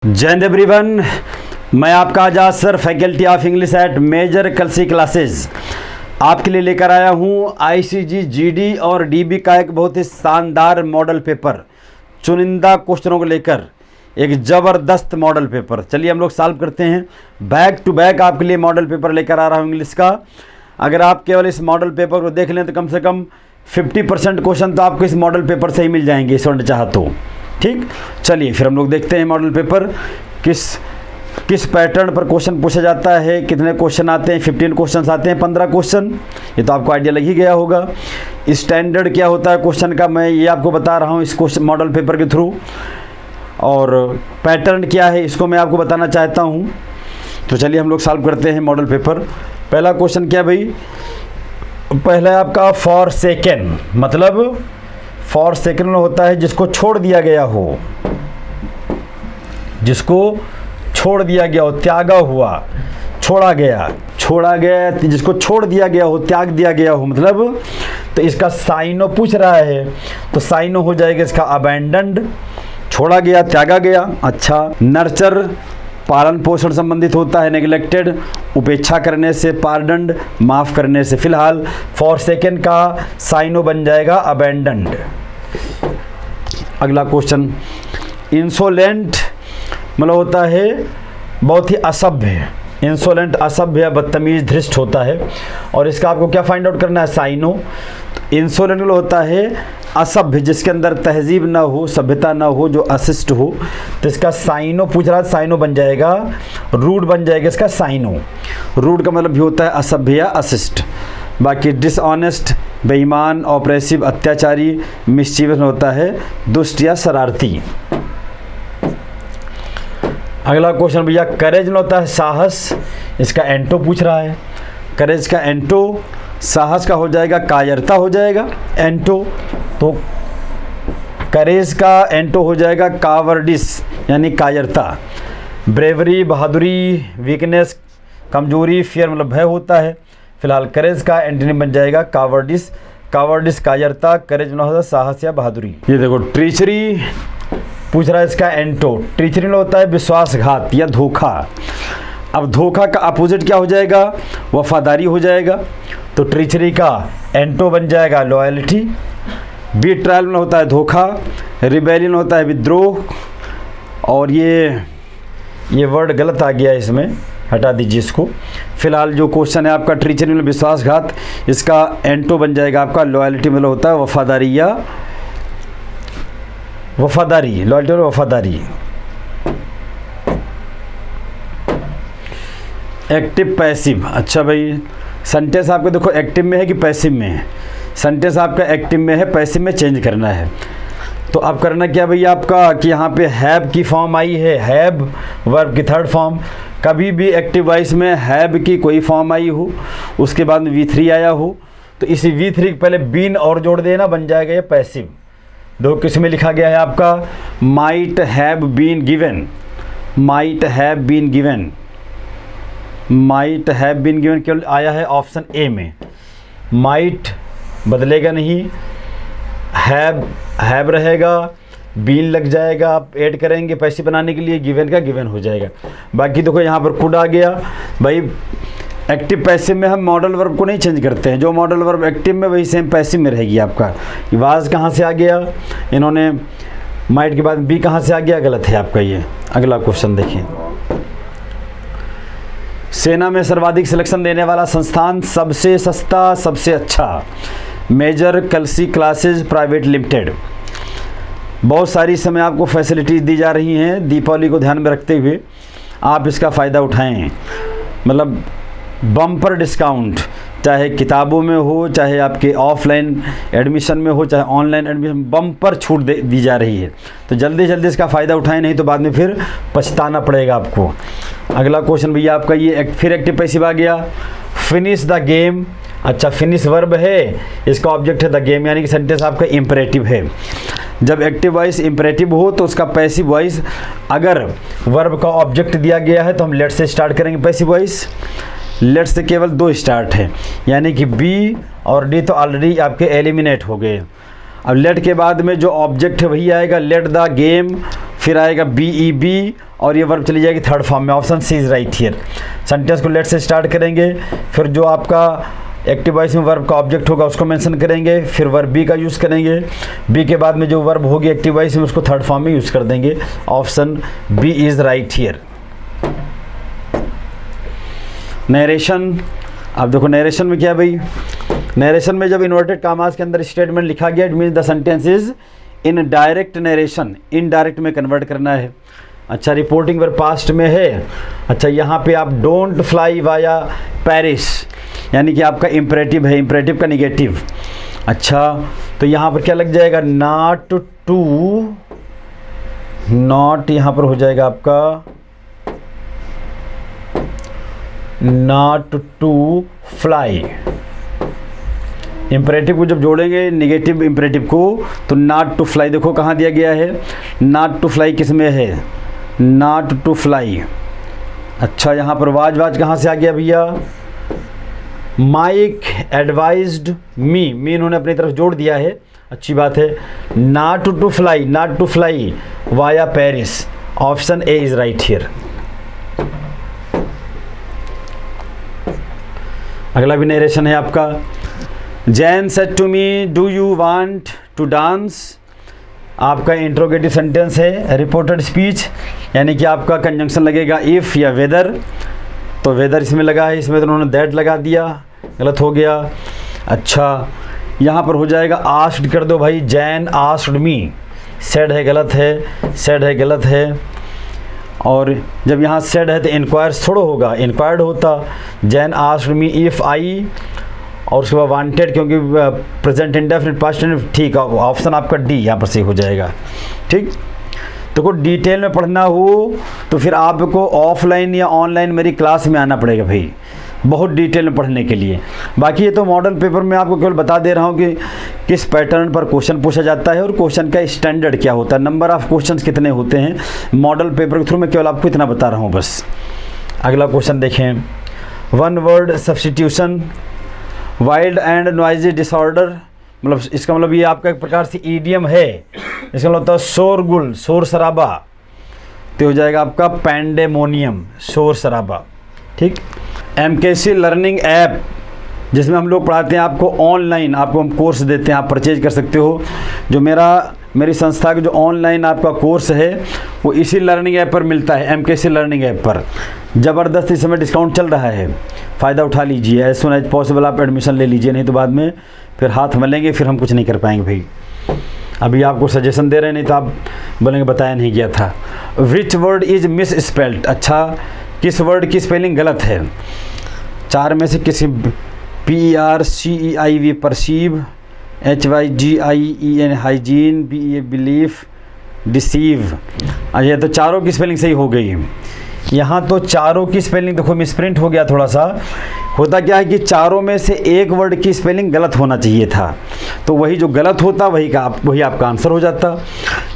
जय हिंद एवरीवन, मैं आपका Azad sir faculty of English at Major Kalsi Classes आपके लिए लेकर आया हूं आईसीजी जीडी और डीबी का एक बहुत ही शानदार मॉडल पेपर, चुनिंदा क्वेश्चनों को लेकर एक ज़बरदस्त मॉडल पेपर। चलिए हम लोग सॉल्व करते हैं। बैक टू बैक आपके लिए मॉडल पेपर लेकर आ रहा हूं इंग्लिश का। अगर आप केवल इस मॉडल पेपर को देख लें तो कम से कम 50% क्वेश्चन तो आपको इस मॉडल पेपर से ही मिल जाएंगे स्टूडेंट चाह तो। ठीक, चलिए फिर हम लोग देखते हैं मॉडल पेपर किस पैटर्न पर क्वेश्चन पूछा जाता है, कितने क्वेश्चन आते हैं। 15 क्वेश्चन आते हैं, 15 क्वेश्चन, ये तो आपको आइडिया लग ही गया होगा। स्टैंडर्ड क्या होता है क्वेश्चन का, मैं ये आपको बता रहा हूँ इस क्वेश्चन मॉडल पेपर के थ्रू, और पैटर्न क्या है इसको मैं आपको बताना चाहता हूँ। तो चलिए हम लोग सॉल्व करते हैं मॉडल पेपर। पहला क्वेश्चन क्या भाई, पहला आपका फॉर सेकेंड, मतलब फॉर सेकेंड होता है जिसको छोड़ दिया गया हो, जिसको छोड़ दिया गया हो, त्यागा हुआ, छोड़ा गया, जिसको छोड़ दिया गया हो, त्याग दिया गया हो, मतलब तो इसका साइनो पूछ रहा है तो साइनो हो जाएगा इसका अबैंडन्ड, छोड़ा गया, त्यागा गया। अच्छा, नर्चर पालन पोषण संबंधित होता है, नेग्लेक्टेड उपेक्षा करने से, पार्डन्ड माफ़ करने से। फिलहाल फॉर सेकेंड का साइनो बन जाएगा अबैंडन्ड। अगला क्वेश्चन, इंसोलेंट मतलब होता है बहुत ही असभ्य, इंसोलेंट असभ्य बदतमीज धृष्ट होता है, और इसका आपको क्या फाइंड आउट करना है, साइनो। इंसोलेंट होता है असभ्य, जिसके अंदर तहजीब ना हो, सभ्यता ना हो, जो अशिष्ट हो, तो इसका साइनो पूछ रहा है, साइनो बन जाएगा, रूड बन जाएगा इसका साइनो। रूड का मतलब भी होता है असभ्य या अशिष्ट। बाकी डिसऑनेस्ट बेईमान, ऑपरेसिव अत्याचारी, मिस्चीवियस होता है दुष्ट या शरारती। अगला क्वेश्चन भैया, करेज होता है साहस, इसका एंटो पूछ रहा है। करेज का एंटो, साहस का हो जाएगा कायरता, हो जाएगा एंटो, तो करेज का एंटो हो जाएगा कावर्डिस यानी कायरता। ब्रेवरी बहादुरी, वीकनेस कमजोरी, फियर मतलब भय होता है। फिलहाल करेज का एंटोनिम बन जाएगा कावर्डिस, कावर्डिस कायरता, करेज न होता साहस या बहादुरी। ये देखो ट्रीचरी पूछ रहा है, इसका एंटो, ट्रीचरी में होता है विश्वासघात या धोखा। अब धोखा का अपोजिट क्या हो जाएगा, वफादारी हो जाएगा, तो ट्रीचरी का एंटो बन जाएगा लॉयल्टी। बीट्रायल में होता है धोखा, रिबेलियन होता है विद्रोह, और ये वर्ड गलत आ गया इसमें, हटा दीजिए इसको। फिलहाल जो क्वेश्चन है आपका ट्रीचरी में विश्वासघात, इसका एंटो बन जाएगा आपका लॉयल्टी, मतलब होता है वफादारी या वफादारी, लॉयल्टी और वफादारी। एक्टिव पैसिव, अच्छा भाई सेंटेंस आपका देखो एक्टिव में है कि पैसिव में है, सेंटेंस आपका एक्टिव में है, पैसिव में चेंज करना है। तो अब करना क्या भैया आपका कि यहाँ पे हैव की फॉर्म आई है, हैव वर्ब की थर्ड फॉर्म। कभी भी एक्टिव वॉइस में हैव की कोई फॉर्म आई हो, उसके बाद में V3 आया हो, तो इसी V3 के पहले बीन और जोड़ देना, बन जाएगा ये पैसिव। दो किस में लिखा गया है आपका, might have been given, might have been given, might have been given केवल आया है ऑप्शन ए में। माइट बदलेगा नहीं, हैव रहेगा, बीन लग जाएगा, आप ऐड करेंगे पैसे बनाने के लिए, गिवन का गिवन हो जाएगा। बाकी देखो यहाँ पर कुड आ गया भाई। एक्टिव पैसिव में हम मॉडल वर्ब को नहीं चेंज करते हैं, जो मॉडल वर्ब एक्टिव में वही सेम पैसिव में रहेगी आपका। वाज कहाँ से आ गया, इन्होंने माइट के बाद बी कहाँ से आ गया, गलत है आपका ये। अगला क्वेश्चन देखिए, सेना में सर्वाधिक सिलेक्शन देने वाला संस्थान, सबसे सस्ता सबसे अच्छा, major Kalsi classes private limited. बहुत सारी समय आपको फैसिलिटीज़ दी जा रही हैं, दीपावली को ध्यान में रखते हुए आप इसका फ़ायदा उठाएं। मतलब बम्पर डिस्काउंट, चाहे किताबों में हो, चाहे आपके ऑफलाइन एडमिशन में हो, चाहे ऑनलाइन एडमिशन, बम्पर छूट दी जा रही है। तो जल्दी जल्दी इसका फ़ायदा उठाएं, नहीं तो बाद में फिर पछताना पड़ेगा आपको। अगला क्वेश्चन भैया आपका ये फिर एक्टिव पैसिव आ गया, फिनिश द गेम। अच्छा, फिनिश वर्ब है, इसका ऑब्जेक्ट है द गेम, यानी कि सेंटेंस आपका इम्परेटिव है। जब एक्टिव वॉइस इम्परेटिव हो तो उसका पैसिव वॉइस, अगर वर्ब का ऑब्जेक्ट दिया गया है तो हम लेट से स्टार्ट करेंगे पैसिव वॉइस। लेट से केवल 2 स्टार्ट है, यानी कि बी और डी तो ऑलरेडी आपके एलिमिनेट हो गए। अब लेट के बाद में जो ऑब्जेक्ट है वही आएगा, लेट द गेम फिर आएगा BEB और ये वर्ब चली जाएगी थर्ड फॉर्म में। Option C is right here. Sentence को लेट से स्टार्ट करेंगे, फिर जो आपका एक्टिव वॉइस में वर्ब का ऑब्जेक्ट होगा उसको मेंशन करेंगे, फिर वर्ब बी का यूज़ करेंगे, बी के बाद में जो वर्ब होगी एक्टिव वॉइस में उसको थर्ड फॉर्म में यूज़ कर देंगे। Option B is right here. Narration, अब देखो नरेशन में क्या भाई, नरेशन में जब इन्वर्टेड कामास के अंदर स्टेटमेंट लिखा गया it means the sentence is in direct narration, indirect में कन्वर्ट करना है। अच्छा, रिपोर्टिंग वर्ब पास्ट में है। अच्छा, यहाँ पे आप डोंट फ्लाई वाया पेरिस, यानी कि आपका इम्परेटिव है, इम्परेटिव का निगेटिव। अच्छा, तो यहाँ पर क्या लग जाएगा, नॉट टू, नॉट यहाँ पर हो जाएगा आपका नॉट टू फ्लाई। इम्परेटिव को जब जोड़ेंगे निगेटिव इम्परेटिव को तो नॉट टू फ्लाई, देखो कहाँ दिया गया है, नॉट टू फ्लाई किस में है, नॉट टू फ्लाई। अच्छा, यहाँ पर वाज कहाँ से आ गया भैया, माइक एडवाइज्ड मी इन्होंने अपनी तरफ जोड़ दिया है, अच्छी बात है। Not to fly, not to fly via Paris. Option A is right here. अगला भी नरेशन है आपका। Jane said to me do you want to dance, आपका इंट्रोगेटिव सेंटेंस है। रिपोर्टेड स्पीच, यानी कि आपका कंजंक्शन लगेगा इफ़ या वेदर, तो वेदर इसमें लगा है, इसमें तो उन्होंने दैट लगा दिया, गलत हो गया। अच्छा, यहाँ पर हो जाएगा आस्क्ड कर दो भाई, जैन आस्क्ड मी, सेड है गलत है, सेड है गलत है। और जब यहाँ सेड है तो इंक्वायर्स थोड़ा होगा, इंक्वायर्ड होता। Jain asked me if I, और उसके बाद वांटेड क्योंकि प्रेजेंट इंडेफिनिट पास्ट इंडेफिनिट, ठीक है। ऑप्शन आपका डी यहाँ पर सही हो जाएगा। ठीक, तो कोई डिटेल में पढ़ना हो तो फिर आपको ऑफलाइन या ऑनलाइन मेरी क्लास में आना पड़ेगा भाई, बहुत डिटेल में पढ़ने के लिए। बाकी ये तो मॉडल पेपर में आपको केवल बता दे रहा हूँ कि किस पैटर्न पर क्वेश्चन पूछा जाता है और क्वेश्चन का स्टैंडर्ड क्या होता है, नंबर ऑफ क्वेश्चंस कितने होते हैं। मॉडल पेपर के थ्रू मैं केवल आपको इतना बता रहा हूँ बस। अगला क्वेश्चन देखें, one word substitution, wild and noisy disorder, मतलब इसका मतलब ये आपका एक प्रकार से ईडियम है। इसका मतलब होता है शोरगुल, शोर शराबा, तो हो जाएगा आपका पैंडेमोनियम, शोर शराबा। ठीक, MKC लर्निंग ऐप जिसमें हम लोग पढ़ाते हैं आपको ऑनलाइन, आपको हम कोर्स देते हैं, आप परचेज कर सकते हो। जो मेरी संस्था का जो ऑनलाइन आपका कोर्स है वो इसी लर्निंग ऐप पर मिलता है, MKC लर्निंग ऐप पर। ज़बरदस्त इस समय डिस्काउंट चल रहा है, फ़ायदा उठा लीजिए, एज सुन एज पॉसिबल आप एडमिशन ले लीजिए, नहीं तो बाद में फिर हाथ मलेंगे, फिर हम कुछ नहीं कर पाएंगे भाई। अभी आपको सजेशन दे रहे हैं, नहीं तो आप बोलेंगे बताया नहीं गया था। Which word is miss spelled, अच्छा किस वर्ड की स्पेलिंग गलत है, चार में से किसी, PERCEIV perceive, HYGIEN hygiene, BE belief, deceive. अच्छा, तो चारों की स्पेलिंग सही हो गई। यहाँ तो चारों की स्पेलिंग देखो मिसप्रिंट हो गया थोड़ा सा। होता क्या है कि चारों में से एक वर्ड की स्पेलिंग गलत होना चाहिए था, तो वही जो गलत होता वही आपका आंसर हो जाता।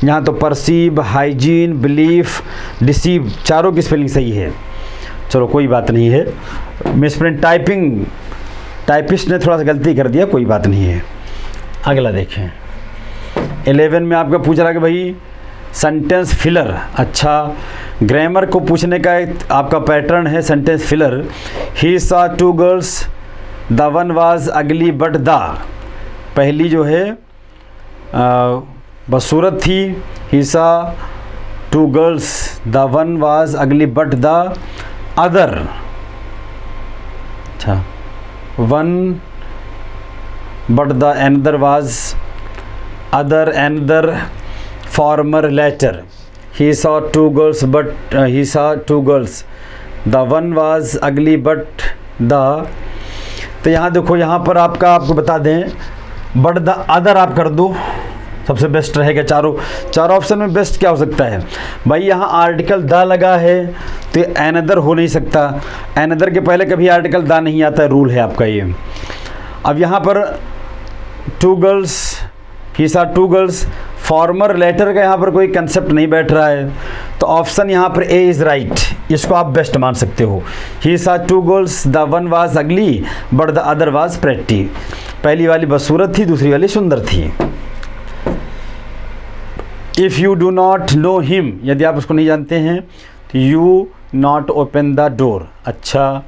यहाँ तो परसीव, हाइजीन, बिलीफ, डिसीव चारों की स्पेलिंग सही है। चलो कोई बात नहीं है, मिसप्रिंट टाइपिस्ट ने थोड़ा सा गलती कर दिया, कोई बात नहीं है। अगला देखें, 11 में आपका पूछ रहा कि भाई सेंटेंस फिलर। अच्छा, ग्रामर को पूछने का एक आपका पैटर्न है sentence filler. He saw two girls, the one was ugly but the, पहली जो है बदसूरत थी। He saw two girls, the one was ugly but the other, अच्छा one but the another was other another former latter. He saw two girls but he saw two girls, the one was ugly but the, तो यहाँ देखो, यहाँ पर आपको बता दें but the other आप कर दो, सबसे बेस्ट रहेगा। चारों ऑप्शन में बेस्ट क्या हो सकता है भाई, यहाँ आर्टिकल द लगा है तो ये another हो नहीं सकता, another के पहले कभी आर्टिकल द नहीं आता है, रूल है आपका ये। अब यहाँ पर to girls, he saw two girls, farmer letter का यहाँ पर कोई कंसेप्ट नहीं बैठ रहा है, तो ऑप्शन यहाँ पर ए इज़ राइट, इसको आप बेस्ट मान सकते हो। He saw two girls, the one was ugly but the other was pretty, पहली वाली बदसूरत थी, दूसरी वाली सुंदर थी। If you do not know him, यदि आप उसको नहीं जानते हैं तो you not open the door. अच्छा,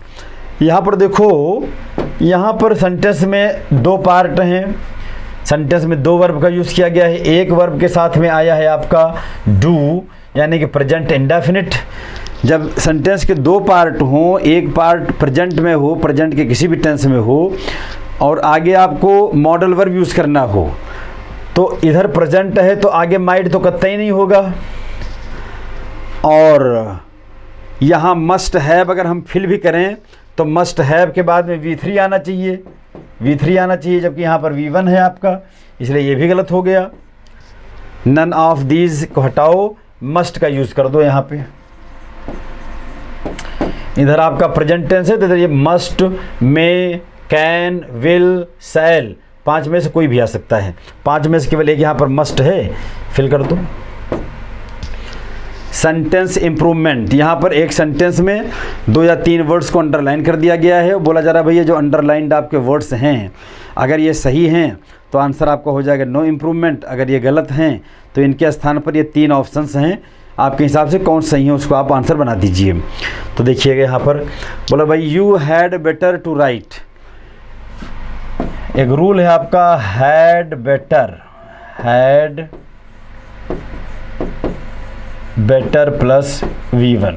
यहाँ पर देखो, यहाँ पर सेंटेंस में दो पार्ट हैं। सेंटेंस में दो वर्ब का यूज़ किया गया है। एक वर्ब के साथ में आया है आपका डू, यानी कि प्रेजेंट इंडेफिनिट। जब सेंटेंस के दो पार्ट हों, एक पार्ट प्रेजेंट में हो, प्रेजेंट के किसी भी टेंस में हो, और आगे आपको मॉडल वर्ब यूज़ करना हो, तो इधर प्रेजेंट है तो आगे माइट तो कतई नहीं होगा। और यहाँ मस्ट हैव अगर हम फिल भी करें तो मस्ट हैव के बाद में V3 आना चाहिए, V3 आना चाहिए, जबकि यहाँ पर V1 है आपका, इसलिए ये भी गलत हो गया। नन ऑफ दीज को हटाओ, मस्ट का यूज़ कर दो यहाँ पे। इधर आपका प्रेजेंट टेंस है तो इधर ये मस्ट, मे, कैन, विल, शैल, 5 में से कोई भी आ सकता है। 5 में से केवल एक यहाँ पर मस्ट है, फिल कर दो। सेंटेंस इम्प्रूवमेंट, यहाँ पर एक सेंटेंस में 2 या 3 वर्ड्स को अंडरलाइन कर दिया गया है। बोला जा रहा है भैया जो अंडरलाइंड आपके वर्ड्स हैं, अगर ये सही हैं तो आंसर आपका हो जाएगा नो इम्प्रूवमेंट। अगर ये गलत हैं तो इनके स्थान पर ये 3 ऑप्शंस हैं, आपके हिसाब से कौन सही है उसको आप आंसर बना दीजिए। तो देखिएगा यहाँ पर बोला भाई you had better to write. एक रूल है आपका, had better plus V1।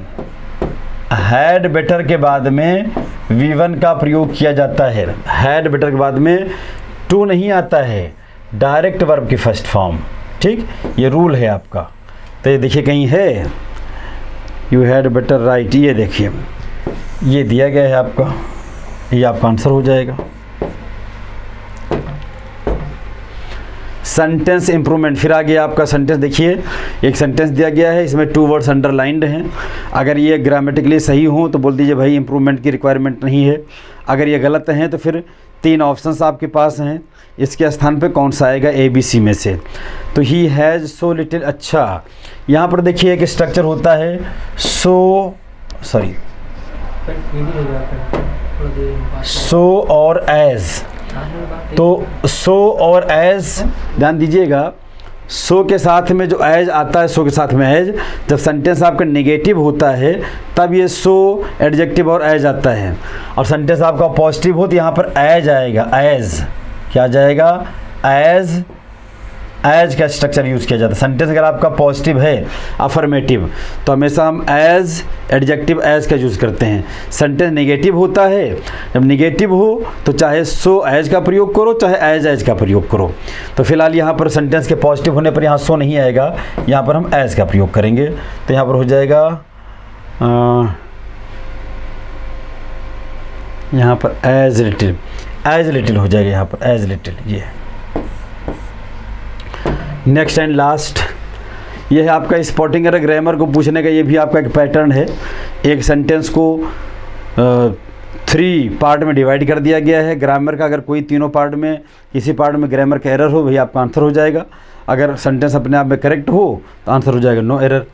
Had better के बाद में V1 का प्रयोग किया जाता है। हैड बेटर के बाद में टू नहीं आता है, डायरेक्ट वर्ब की फर्स्ट फॉर्म। ठीक, ये रूल है आपका। तो ये देखिए कहीं है यू हैड बेटर राइट, ये देखिए ये दिया गया है आपका, ये आपका आंसर हो जाएगा। सेंटेंस इम्प्रूवमेंट, फिर आगे आपका सेंटेंस देखिए, एक सेंटेंस दिया गया है, इसमें 2 वर्ड्स अंडरलाइंड हैं। अगर ये ग्रामेटिकली सही हो तो बोल दीजिए भाई इम्प्रूवमेंट की रिक्वायरमेंट नहीं है। अगर ये गलत हैं तो फिर 3 ऑप्शंस आपके पास हैं, इसके स्थान पे कौन सा आएगा ABC में से। तो ही हैज़ सो लिटिल। अच्छा, यहाँ पर देखिए एक स्ट्रक्चर होता है सो और एज। तो सो और एज ध्यान दीजिएगा, सो के साथ में जो एज आता है, सो के साथ में एज, जब सेंटेंस आपका नेगेटिव होता है तब ये सो एडजेक्टिव और एज आता है, और सेंटेंस आपका पॉजिटिव हो तो यहाँ पर एज आएगा। एज क्या जाएगा, एज का स्ट्रक्चर यूज़ किया जाता है। सेंटेंस अगर आपका पॉजिटिव है, अफर्मेटिव, तो हमेशा हम एज, एडजेक्टिव एज का यूज़ करते हैं। सेंटेंस नेगेटिव होता है, जब नेगेटिव हो तो चाहे सो एज का प्रयोग करो, चाहे एज का प्रयोग करो। तो फिलहाल यहाँ पर सेंटेंस के पॉजिटिव होने पर यहाँ सो नहीं आएगा, यहाँ पर हम एज का प्रयोग करेंगे। तो यहाँ पर हो जाएगा यहाँ पर एज लिटिल हो जाएगा, यहाँ पर एज लिटिल। ये नेक्स्ट एंड लास्ट, ये है आपका स्पॉटिंग एरर ग्रामर को पूछने का। ये भी आपका एक पैटर्न है। एक सेंटेंस को 3 पार्ट में डिवाइड कर दिया गया है ग्रामर का। अगर कोई तीनों पार्ट में किसी पार्ट में ग्रामर का एरर हो, भैया आपका आंसर हो जाएगा। अगर सेंटेंस अपने आप में करेक्ट हो तो आंसर हो जाएगा नो एरर।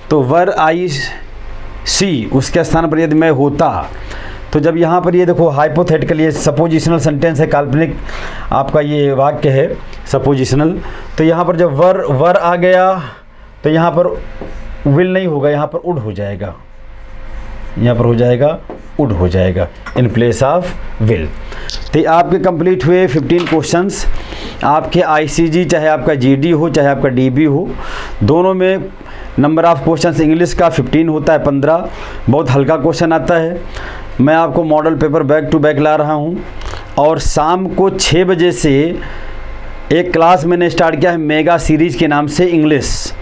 तो वर आई सी, उसके स्थान पर यदि मैं होता, तो जब यहाँ पर ये देखो हाइपोथेटिकल, ये सपोजिशनल सेंटेंस है, काल्पनिक आपका ये वाक्य है सपोजिशनल। तो यहाँ पर जब वर आ गया तो यहाँ पर विल नहीं होगा, यहाँ पर उड हो जाएगा, यहाँ पर हो जाएगा उड हो जाएगा इन प्लेस ऑफ विल। तो आपके कंप्लीट हुए 15 क्वेश्चंस। आपके ICG चाहे आपका GD हो चाहे आपका DB हो, दोनों में नंबर ऑफ क्वेश्चंस इंग्लिश का 15 होता है, 15 बहुत हल्का क्वेश्चन आता है। मैं आपको model paper back to back ला रहा हूँ, और शाम को 6 बजे से एक क्लास मैंने स्टार्ट किया है मेगा सीरीज़ के नाम से इंग्लिश।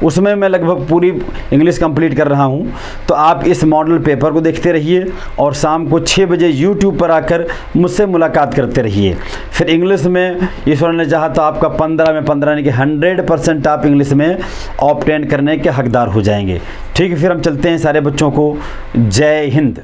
उसमें मैं लगभग पूरी इंग्लिश कंप्लीट कर रहा हूँ। तो आप इस मॉडल पेपर को देखते रहिए और शाम को 6 बजे YouTube पर आकर मुझसे मुलाकात करते रहिए। फिर इंग्लिश में ईश्वर ने चाहा तो आपका 15 में 15 यानी कि 100% आप इंग्लिश में ऑब्टेन करने के हकदार हो जाएंगे। ठीक है, फिर हम चलते हैं सारे बच्चों को। जय हिंद।